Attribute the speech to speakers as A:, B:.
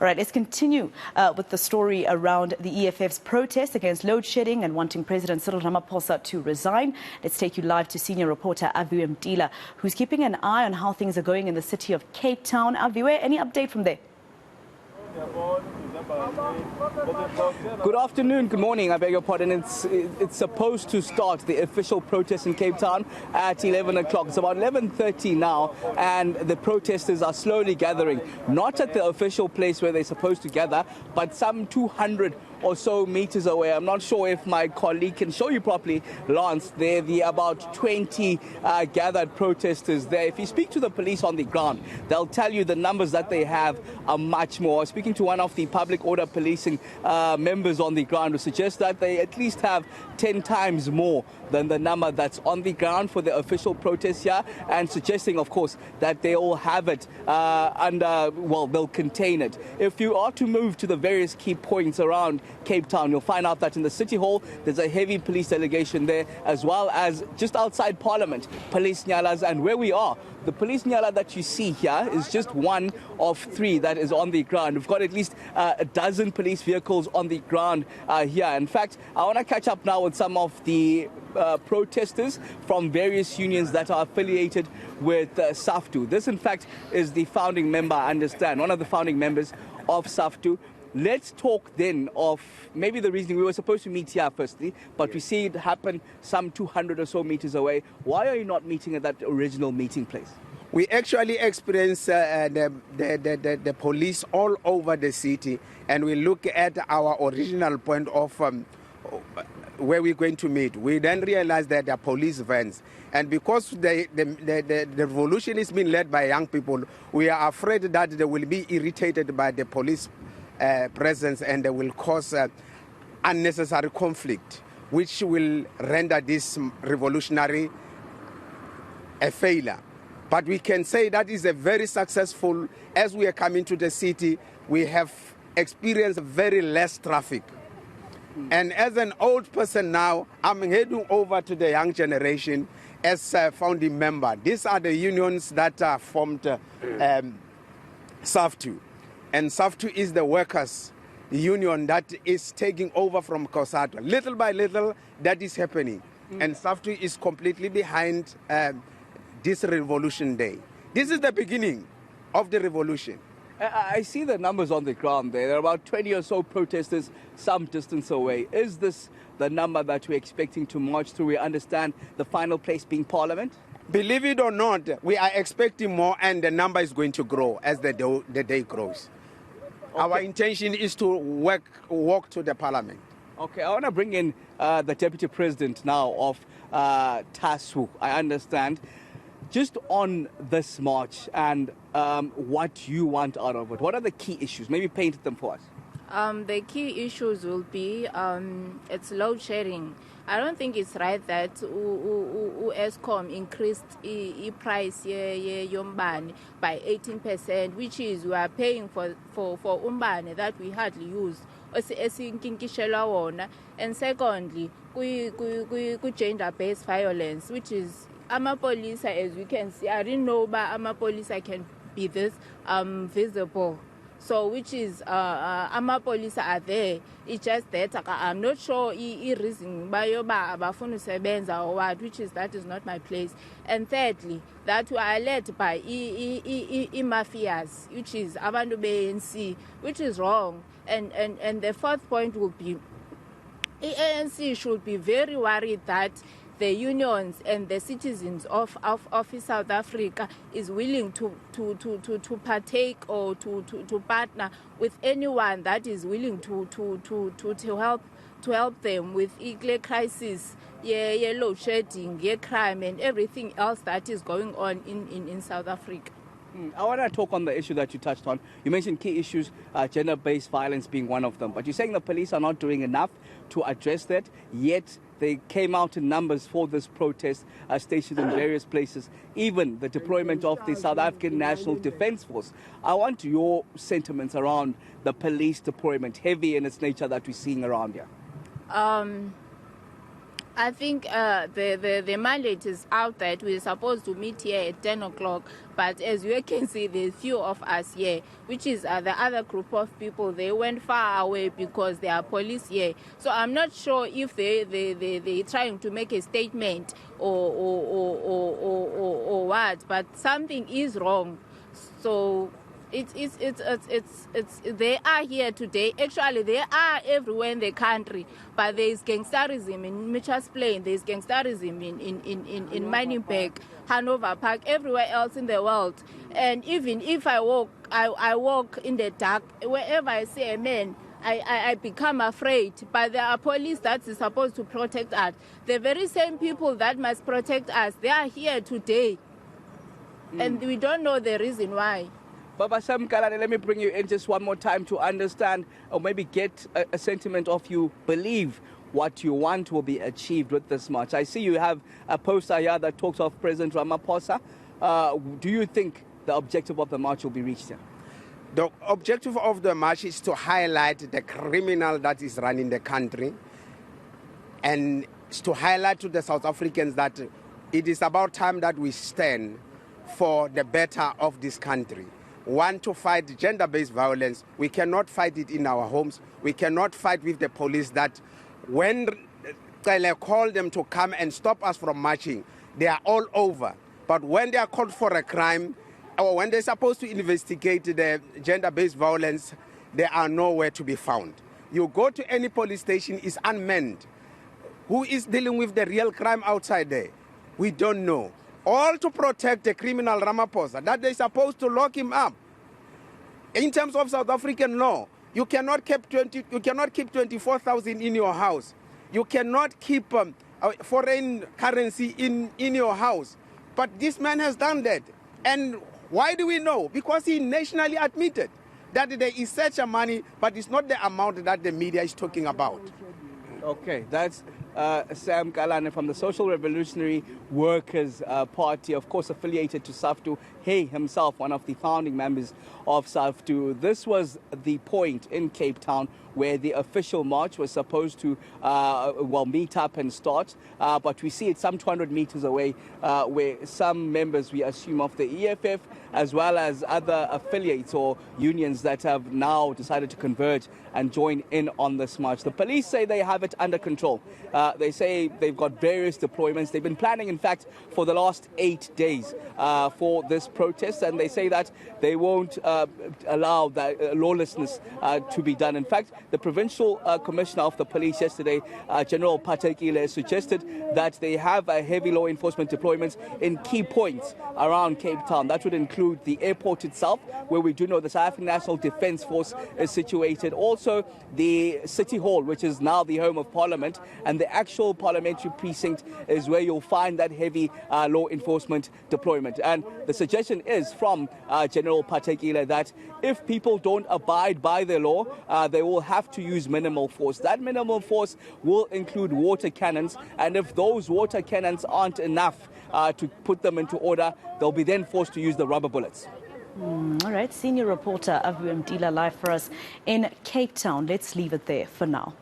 A: All right, let's continue with the story around the EFF's protest against load shedding and wanting President Cyril Ramaphosa to resign. Let's take you live to senior reporter Aviwe Mtila, who's keeping an eye on how things are going in the city of Cape Town. Aviwe, any update from there?
B: Good afternoon, good morning, I beg your pardon. It's supposed to start the official protest in Cape Town at 11 o'clock. It's about 11:30 now, and the protesters are slowly gathering, not at the official place where they're supposed to gather, but some 200 or so meters away. I'm not sure if my colleague can show you properly, Lance. There the about 20 gathered protesters there. If you speak to the police on the ground, they'll tell you the numbers that they have are much more. Speaking to one of the public order policing members on the ground, who suggests that they at least have 10 times more than the number that's on the ground for the official protest here, and suggesting, of course, that they all have it they'll contain it. If you are to move to the various key points around Cape Town, you'll find out that in the City Hall, there's a heavy police delegation there, as well as just outside Parliament, police nyalas, and where we are, the police nyala that you see here is just one of three that is on the ground. We've got at least a dozen police vehicles on the ground here. In fact, I want to catch up now with some of the protesters from various unions that are affiliated with SAFTU. This, in fact, is the founding member, I understand, one of the founding members of SAFTU. Let's talk then of maybe the reasoning. We were supposed to meet here firstly, but we see it happen some 200 or so meters away. Why are you not meeting at that original meeting place?
C: We actually experience the police all over the city, and we look at our original point of where we're going to meet. We then realize that there are police vans, and because the revolution is being led by young people, we are afraid that they will be irritated by the police presence, and they will cause unnecessary conflict, which will render this revolutionary a failure. But we can say that is a very successful. As we are coming to the city, we have experienced very less traffic. And as an old person now, I'm heading over to the young generation as a founding member. These are the unions that formed SAFTU. And SAFTU is the workers' union that is taking over from COSATU. Little by little, that is happening. And SAFTU is completely behind this revolution day. This is the beginning of the revolution.
B: I see the numbers on the ground there. There are about 20 or so protesters some distance away. Is this the number that we're expecting to march through? We understand the final place being Parliament?
C: Believe it or not, we are expecting more, and the number is going to grow as the day grows. Okay. Our intention is to walk to the Parliament.
B: Okay, I want to bring in the Deputy President now of TASU, I understand. Just on this march and what you want out of it, what are the key issues? Maybe paint them for us.
D: The key issues will be it's load shedding. I don't think it's right that Eskom increased price yombane by 18%, which is we are paying for umbane that we hardly use. And secondly, gender-based violence, which is amapolisa, as we can see. I didn't know but amapolisa can be this visible. So which is amapolisa are there. It's just that I'm not sure reason bayoba abafuna usebenza or what, that is not my place. And thirdly, that we are led by mafias, which is abantu be-ANC, which is wrong. And the fourth point will be ANC should be very worried that the unions and the citizens of South Africa is willing to partake or to partner with anyone that is willing to help them with economic crisis, load shedding, crime, and everything else that is going on in South Africa.
B: I want to talk on the issue that you touched on. You mentioned key issues, gender-based violence being one of them. But you're saying the police are not doing enough to address that, yet they came out in numbers for this protest, stationed in various places, even the deployment of the South African National Defence Force. I want your sentiments around the police deployment, heavy in its nature, that we're seeing around here.
D: I think the mandate is out that we're supposed to meet here at 10 o'clock, but as you can see, there's few of us here, which is the other group of people. They went far away because there are police here. So I'm not sure if they're trying to make a statement or what, but something is wrong. So they are here today. Actually, they are everywhere in the country, but there is gangsterism in Mitchell's Plain, there is gangsterism in Manenberg, Hanover Park, everywhere else in the world. And even if I walk in the dark, wherever I see a man, I become afraid. But there are police that is supposed to protect us. The very same people that must protect us, they are here today. And we don't know the reason why.
B: Baba Mkhwebane, let me bring you in just one more time to understand or maybe get a sentiment of you believe what you want will be achieved with this march. I see you have a poster here that talks of President Ramaphosa. Do you think the objective of the march will be reached here?
C: The objective of the march is to highlight the criminal that is running the country, and to highlight to the South Africans that it is about time that we stand for the better of this country. Want to fight gender-based violence. We cannot fight it in our homes. We cannot fight with the police that when they call them to come and stop us from marching, they are all over. But when they are called for a crime, or when they're supposed to investigate the gender-based violence, they are nowhere to be found. You go to any police station, it's unmanned. Who is dealing with the real crime outside there? We don't know. All to protect the criminal Ramaphosa, that they're supposed to lock him up. In terms of South African law, you cannot keep 24,000 in your house. You cannot keep foreign currency in your house. But this man has done that. And why do we know? Because he nationally admitted that there is such a money, but it's not the amount that the media is talking about.
B: Okay, that's Sam Kalane from the Social Revolutionary Workers Party, of course affiliated to SAFTU. He himself, one of the founding members of SAFTU. This was the point in Cape Town where the official march was supposed to meet up and start. But we see it some 200 meters away where some members, we assume, of the EFF, as well as other affiliates or unions that have now decided to converge and join in on this march. The police say they have it under control. They say they've got various deployments. They've been planning, in fact, for the last 8 days for this protest, and they say that they won't allow that lawlessness to be done. In fact, the provincial commissioner of the police yesterday, General Patekile, suggested that they have a heavy law enforcement deployments in key points around Cape Town. That would include the airport itself, where we do know the South African National Defence Force is situated. Also, the City Hall, which is now the home of Parliament, and the actual parliamentary precinct is where you'll find that heavy law enforcement deployment. And the suggestion is from General Patekile that if people don't abide by the law, they will have to use minimal force. That minimal force will include water cannons, and if those water cannons aren't enough to put them into order, they'll be then forced to use the rubber bullets.
A: All right, senior reporter Aviwe Mtila live for us in Cape Town. Let's leave it there for now.